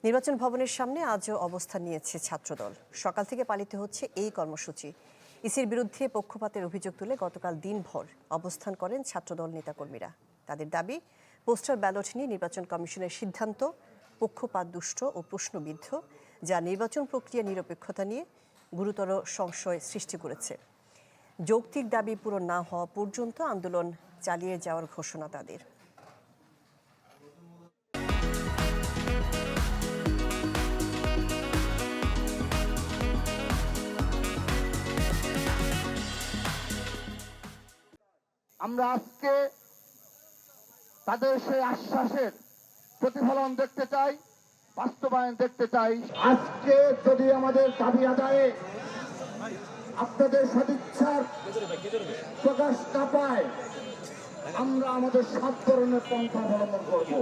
নির্বাচন ভবনের সামনে আজও অবস্থান নিয়েছে ছাত্রদল। সকাল থেকে পালিত হচ্ছে এই কর্মসূচি। ইসির বিরুদ্ধে পক্ষপাতের অভিযোগ তুলে গতকাল দিনভর অবস্থান করেন ছাত্রদল নেতাকর্মীরা। তাদের দাবি, পোস্টাল ব্যালট নিয়ে নির্বাচন কমিশনের সিদ্ধান্ত পক্ষপাত দুষ্ট ও প্রশ্নবিদ্ধ, যা নির্বাচন প্রক্রিয়া নিরপেক্ষতা নিয়ে গুরুতর সংশয় সৃষ্টি করেছে। যৌক্তিক দাবি পূরণ না হওয়া পর্যন্ত আন্দোলন চালিয়ে যাওয়ার ঘোষণা তাদের। আমরা আজকে তাদের সেই আশ্বাসের প্রতিফলন দেখতে চাই, বাস্তবায়ন দেখতে চাই। আজকে যদি আমাদের দাবি আদায়ে আপনাদের সদিচ্ছার প্রকাশ না পায়, আমরা আমাদের সব ধরনের পন্থা অবলম্বন করব।